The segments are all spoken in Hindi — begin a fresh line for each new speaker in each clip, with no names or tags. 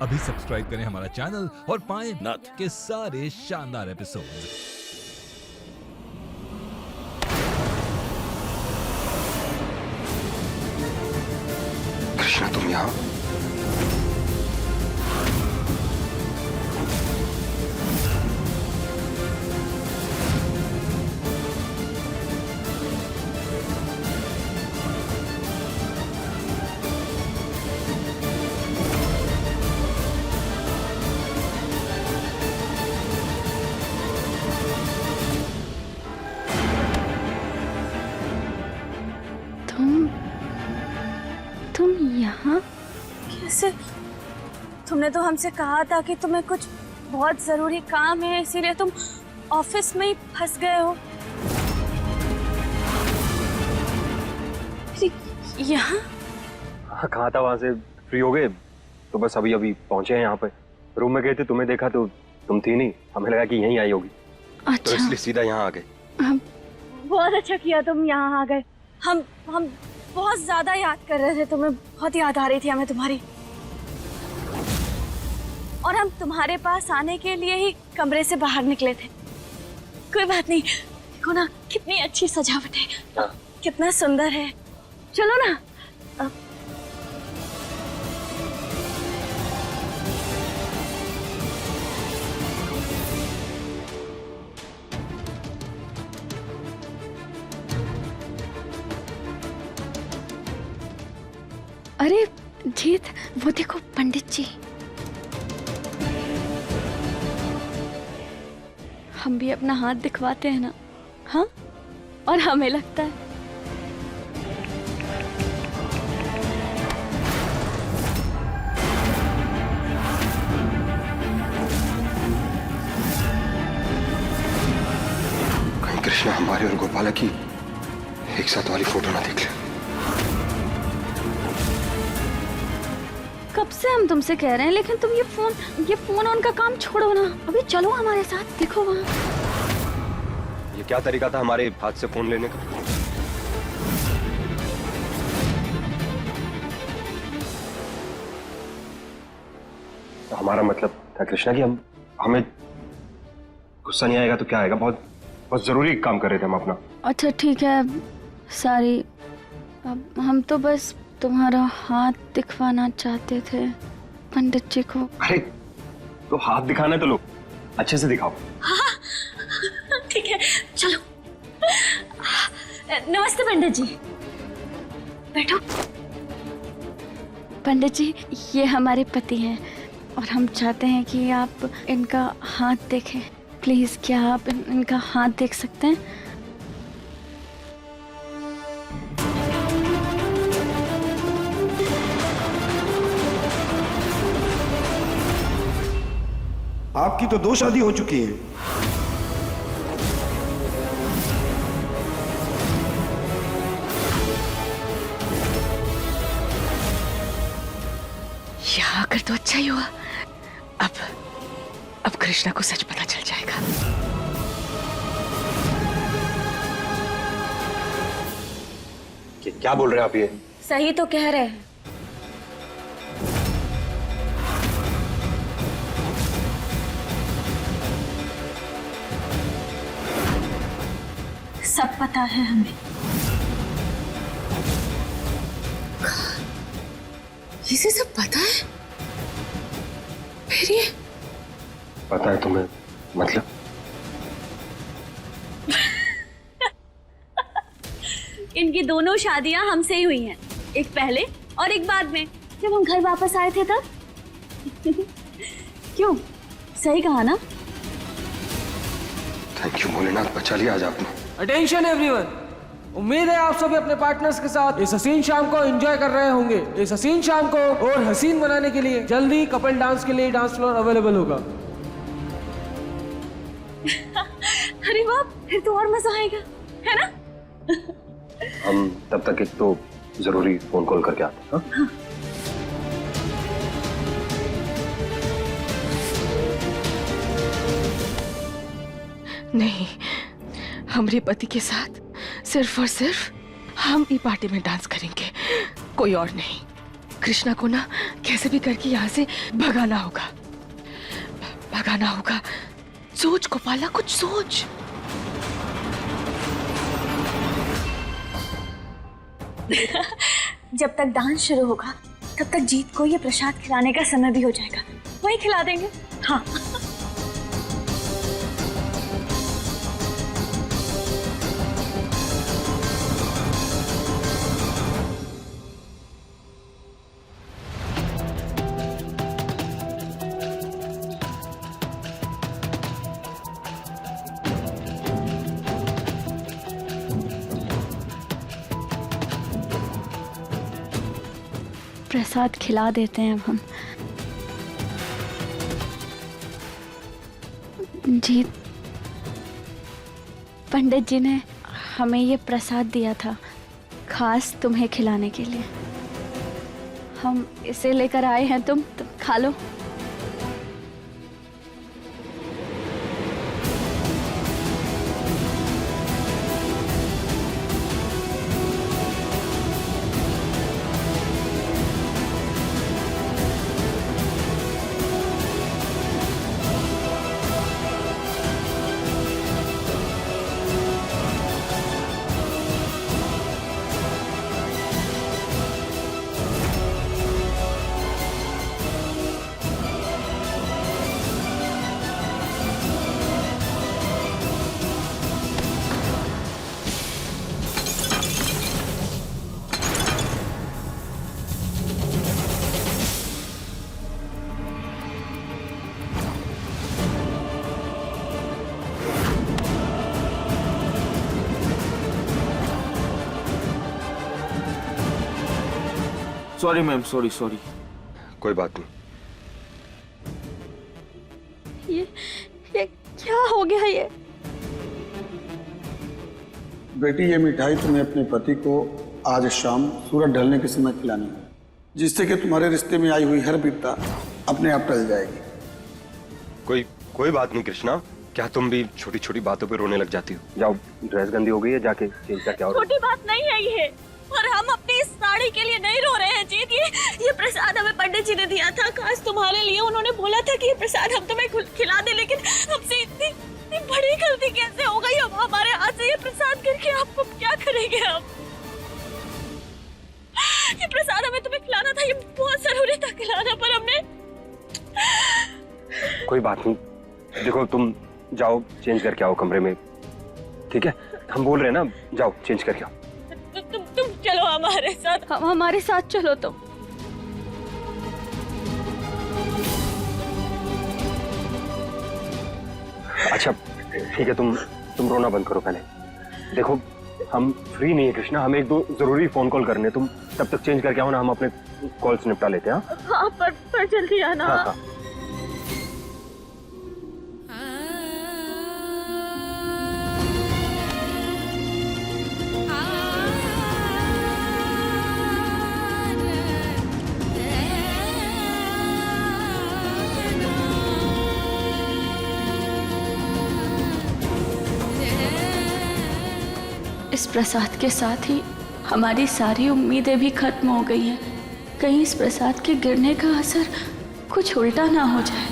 अभी सब्सक्राइब करें हमारा चैनल और पाएं नथ के सारे शानदार एपिसोड्स।
कृष्णा, तुम यहाँ?
तुम यहाँ
कैसे? तुमने तो हमसे कहा था कि तुम्हें कुछ बहुत जरूरी काम है, इसीलिए तुम ऑफिस में ही फंस गए हो। यहाँ?
हाँ, कहा था वहां से फ्री हो गए तो बस अभी अभी पहुंचे हैं यहाँ पे। रूम में गए थे, तुम्हें देखा तो तुम थी नहीं, हमें लगा कि यहीं आई होगी।
अच्छा।
तो इसलिए सीधा यहाँ आ गए।
बहुत अच्छा किया तुम यहाँ आ गए। हम बहुत ज्यादा याद कर रहे थे तुम्हें, बहुत याद आ रही थी हमें तुम्हारी। और हम तुम्हारे पास आने के लिए ही कमरे से बाहर निकले थे। कोई बात नहीं, देखो ना कितनी अच्छी सजावट है, कितना सुंदर है। चलो ना।
अरे जीत, वो देखो पंडित जी। हम भी अपना हाथ दिखवाते हैं ना, हाँ? और हमें लगता है
कहीं कृष्णा हमारे और गोपाला की एक साथ वाली फोटो ना देख ले।
कब से हम तुमसे कह रहे हैं, लेकिन तुम ये फोन ऑन का काम छोड़ो ना। अभी चलो हमारे साथ, देखो वहाँ।
ये क्या तरीका था हमारे हाथ से फोन लेने का? तो हमारा मतलब था कृष्णा कि हमें गुस्सा नहीं आएगा तो क्या आएगा। बहुत बहुत जरूरी काम कर रहे थे हम अपना।
अच्छा ठीक है, सॉरी। अब हम तो बस तुम्हारा हाथ दिखवाना चाहते थे पंडित जी को।
अरे तो हाथ दिखाना है तो लो, अच्छे से दिखाओ।
हाँ, ठीक है, चलो। नमस्ते पंडित जी, बैठो।
पंडित जी, ये हमारे पति हैं और हम चाहते हैं कि आप इनका हाथ देखें। प्लीज, क्या आप इनका हाथ देख सकते हैं?
आपकी तो 2 शादी हो चुकी है।
यहाँ आकर तो अच्छा ही हुआ। अब कृष्णा को सच पता चल जाएगा।
क्या बोल रहे हैं आप? ये
सही तो कह रहे हैं। सब पता है हमें।
इसे सब पता है? फिर ये
पता है तुम्हें? मतलब
इनकी दोनों शादियां हमसे ही हुई हैं, एक पहले और एक बाद में, जब हम घर वापस आए थे तब। क्यों, सही कहा ना?
थैंक यू भोलेनाथ, बचा लिया आज आपने।
अटेंशन एवरीवन, उम्मीद है आप सभी अपने पार्टनर्स के साथ इस हसीन शाम को एंजॉय कर रहे होंगे। इस हसीन शाम को और हसीन बनाने के लिए जल्दी कपल डांस के लिए डांस फ्लोर अवेलेबल होगा।
अरे वाह, फिर तो और मजा आएगा, है ना?
हम तब तक एक तो जरूरी फोन कॉल करके आते हैं। हाँ?
नहीं, हमारे पति के साथ सिर्फ और सिर्फ हम ही पार्टी में डांस करेंगे, कोई और नहीं। कृष्णा को ना कैसे भी करके यहाँ से भगाना होगा, भगाना होगा। सोच गोपाला, कुछ सोच।
जब तक डांस शुरू होगा तब तक जीत को ये प्रसाद खिलाने का समय भी हो जाएगा, वही खिला देंगे। हाँ।
प्रसाद खिला देते हैं अब हम। जी, पंडित जी ने हमें ये प्रसाद दिया था खास तुम्हें खिलाने के लिए। हम इसे लेकर आए हैं, तुम खा लो।
Sorry ma'am, sorry.
कोई बात नहीं।
ये क्या हो गया ये?
बेटी, ये मिठाई तुम्हें अपने पति को आज शाम सूरज ढलने के समय खिलानी है, जिससे कि तुम्हारे रिश्ते में आई हुई हर विपदा अपने आप टल जाएगी।
कोई बात नहीं कृष्णा, क्या तुम भी छोटी छोटी बातों पे रोने लग जाती हो? जाओ, ड्रेस गंदी हो गई है, जाके चेंज करके आओ।
छोटी बात नहीं है ये, और हम अपनी इस साड़ी के लिए नहीं रो रहे हैं जीत। ये प्रसाद हमें पंडित जी ने दिया था खास तुम्हारे लिए। उन्होंने बोला था कि ये प्रसाद हम तुम्हें खिला दे, लेकिन हमसे इतनी बड़ी गलती कैसे हो गई? अब हमारे हाथ से ये प्रसाद करके आपको क्या करेंगे हम? ये प्रसाद हमें तुम्हें खिलाना था, ये बहुत जरूरी था खिलाना, पर हमने।
कोई बात नहीं, देखो तुम जाओ चेंज करके आओ कमरे में, ठीक है? हम बोल रहे हैं ना, जाओ चेंज करके आओ।
तुम चलो हमारे साथ।
हमारे साथ चलो तुम।
अच्छा ठीक है, तुम रोना बंद करो पहले। देखो हम फ्री नहीं है कृष्णा, हमें एक दो जरूरी फोन कॉल करने, तुम तब तक चेंज करके आओ ना, हम अपने कॉल्स निपटा लेते हैं।
हाँ, पर जल्दी आना।
हाँ।
इस प्रसाद के साथ ही हमारी सारी उम्मीदें भी खत्म हो गई हैं। कहीं इस प्रसाद के गिरने का असर कुछ उल्टा ना हो जाए।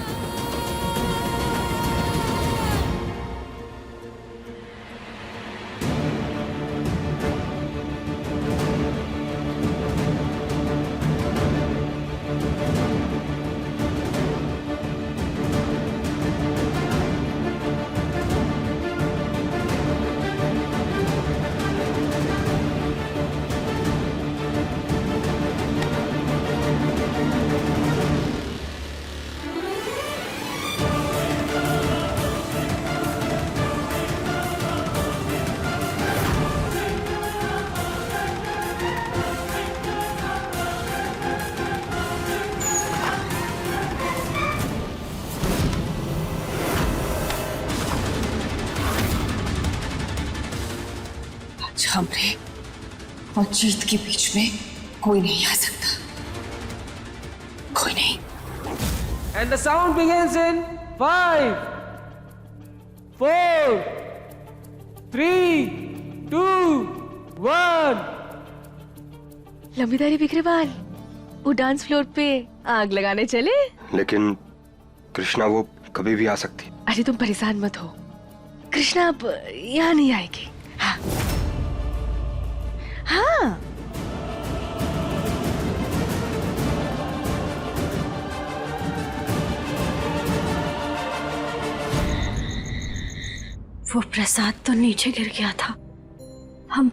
हमरे और जीत के बीच में कोई नहीं आ सकता, कोई नहीं।
And the sound begins in 5, 4, 3, 2, 1.
लंबीदारी बिग्रेवाल, वो डांस फ्लोर पे आग लगाने चले?
लेकिन कृष्णा वो कभी भी आ सकती।
अरे तुम परेशान मत हो, कृष्णा अब यहाँ नहीं आएगी। हाँ हाँ,
वो प्रसाद तो नीचे गिर गया था। हम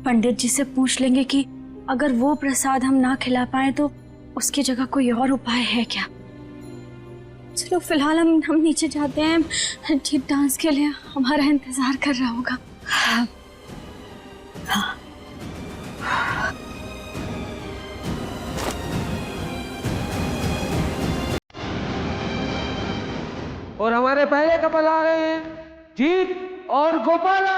पंडित जी से पूछ लेंगे कि अगर वो प्रसाद हम ना खिला पाए तो उसकी जगह कोई और उपाय है क्या। चलो फिलहाल हम नीचे जाते हैं। ठीक डांस के लिए हमारा इंतजार कर रहा होगा। हाँ। हाँ।
और हमारे पहले कपल आ रहे हैं, जीत और गोपाला।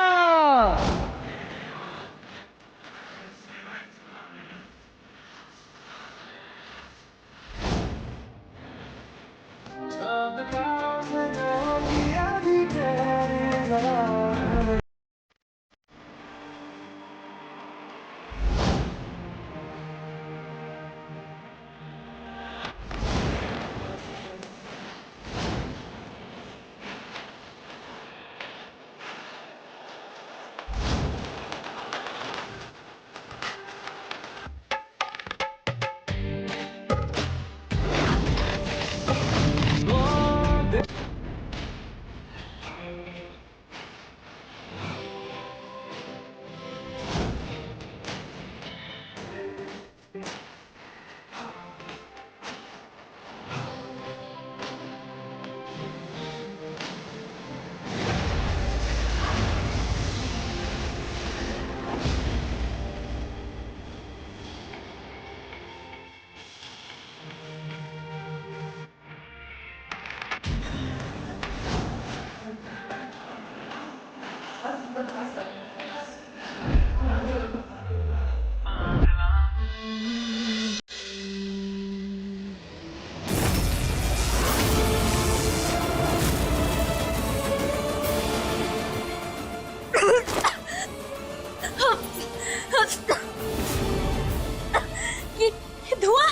ये धुआं।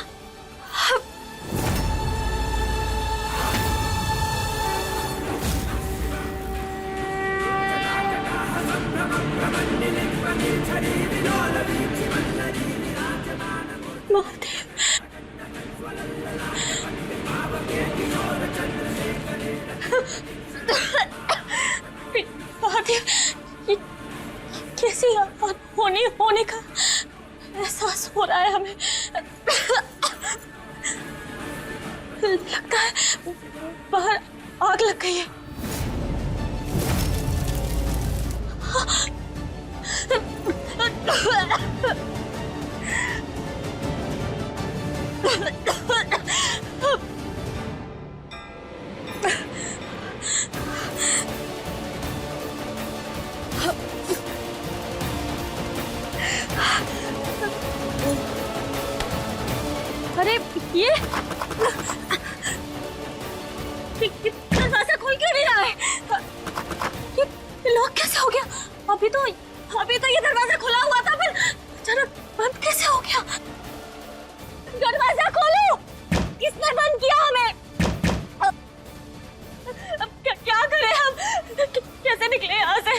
महादेव, ये कैसी होने का एहसास हो रहा है हमें। लगता है बाहर आग लग गई है। अरे ये दरवाजा खोल क्यों नहीं रहा है? ये लॉक कैसे हो गया? अभी तो ये दरवाजा खुला हुआ था, फिर अचानक बंद कैसे हो गया? दरवाजा खोलो! किसने बंद किया हमें? अब क्या करें हम? कैसे निकले यहाँ से?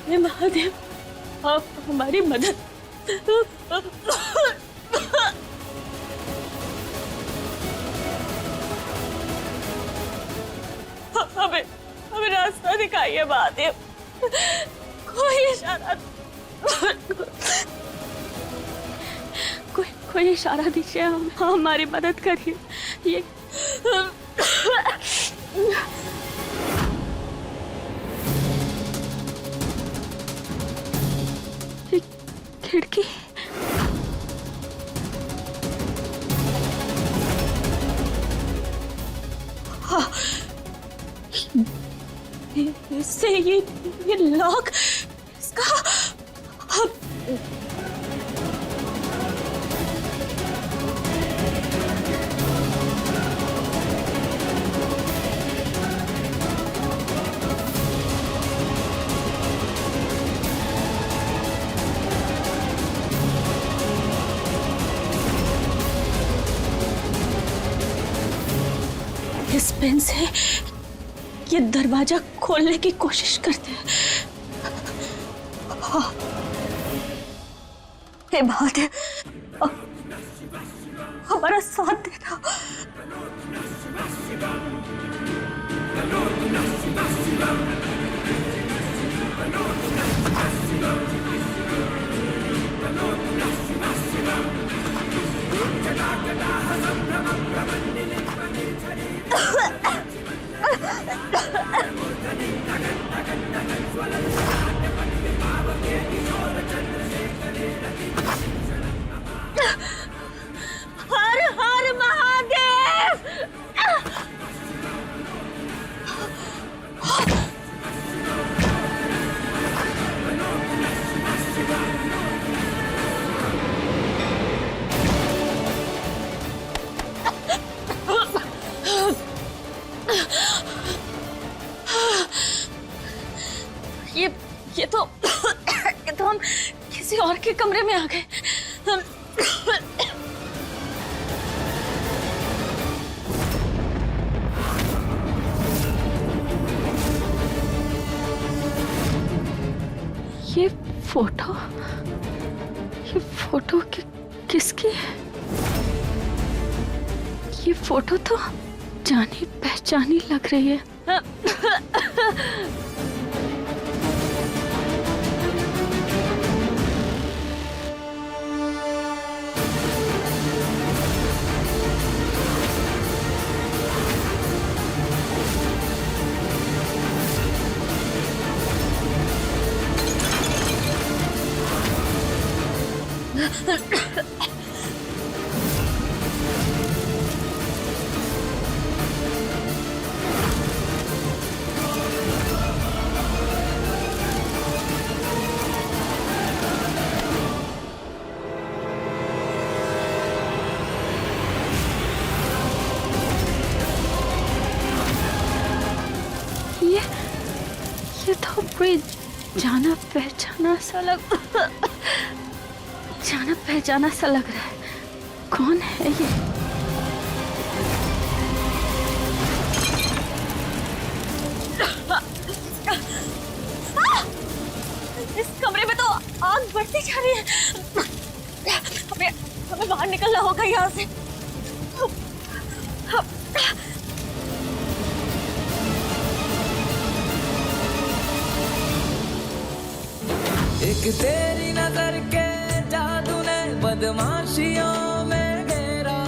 हे महादेव, आप हमारी मदद इशारा दिखाइए महादेव, कोई इशारा,
कोई इशारा दीजिए, हमारी मदद करिए। ये खिड़की,
इससे ये लॉक, इसका इस पेन से ये दरवाजा खोलने की कोशिश करते हैं। हाँ। हे महादेव, हमारा साथ देना। हर हर महादेव। ये तो हम किसी और के कमरे में आ गए।
ये फोटो किसकी है? ये फोटो तो जानी पहचानी लग रही है। ये तो कोई जाना पहचाना सा लग रहा है। कौन है ये?
इस कमरे में तो आग बढ़ती जा रही है। हमें बाहर निकलना होगा यहाँ से।
एक तेरी नजर के जादू ने बदमाशियों में घेरा,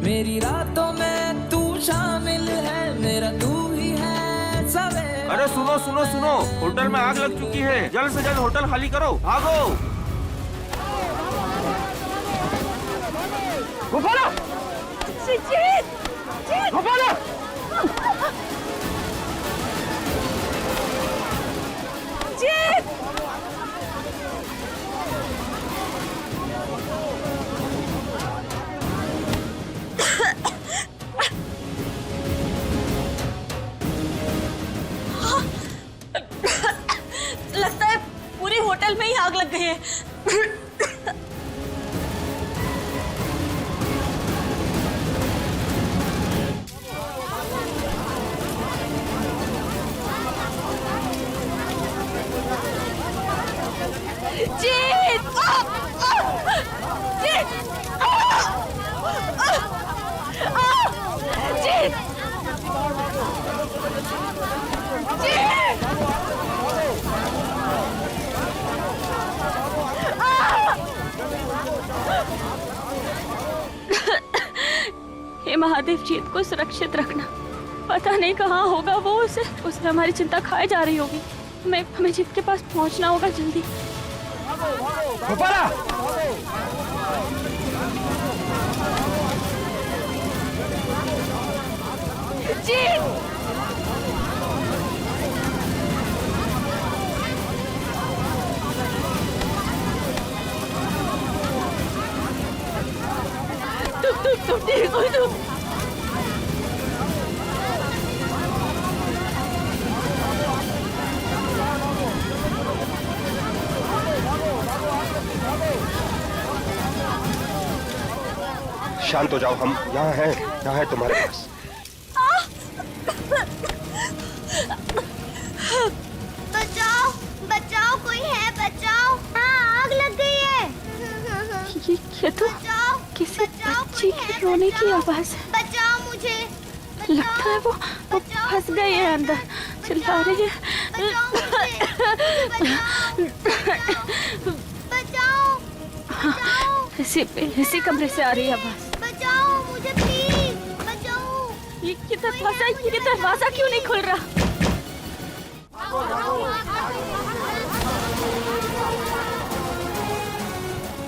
मेरी रातों में तू शामिल है, मेरा तू ही है सवेरा।
अरे सुनो सुनो सुनो, होटल में आग लग चुकी है, जल्द से जल्द होटल खाली करो, भागो। गोपाला! गोपाला!
लगता है पूरी होटल में ही आग लग गई है। जीत! जीत! जीत!
हे महादेव जीत को सुरक्षित रखना। पता नहीं कहाँ होगा वो, उसे हमारी चिंता खाए जा रही होगी। हमें जीत के पास पहुंचना होगा जल्दी।
गोपाला!
जीत! तुम ठीक हो तुम?
शांत हो जाओ, हम यहाँ है तुम्हारे पास।
बचाओ बचाओ, कोई है, बचाओ। हाँ, आग लग गई है।
ये तो किसी बच्ची की रोने की आवाज है।
बचाओ मुझे,
लगता है वो फंस गई है अंदर, चिल्ला रही है।
बचाओ,
इसी कमरे से आ रही है आवाज।
बचाओ मुझे प्लीज, बचाओ।
ये दरवाजा क्यों नहीं खुल रहा?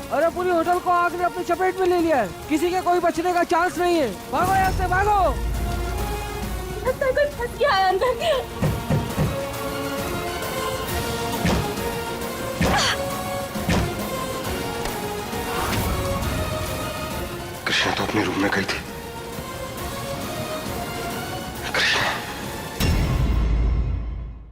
अरे पूरी होटल को आग ने अपनी चपेट में ले लिया है। किसी के कोई बचने का चांस नहीं है। भागो यहाँ से, भागो।
लगता है कोई फंस गया है अंदर।
कृष्णा तो अपने रूम में गई थी।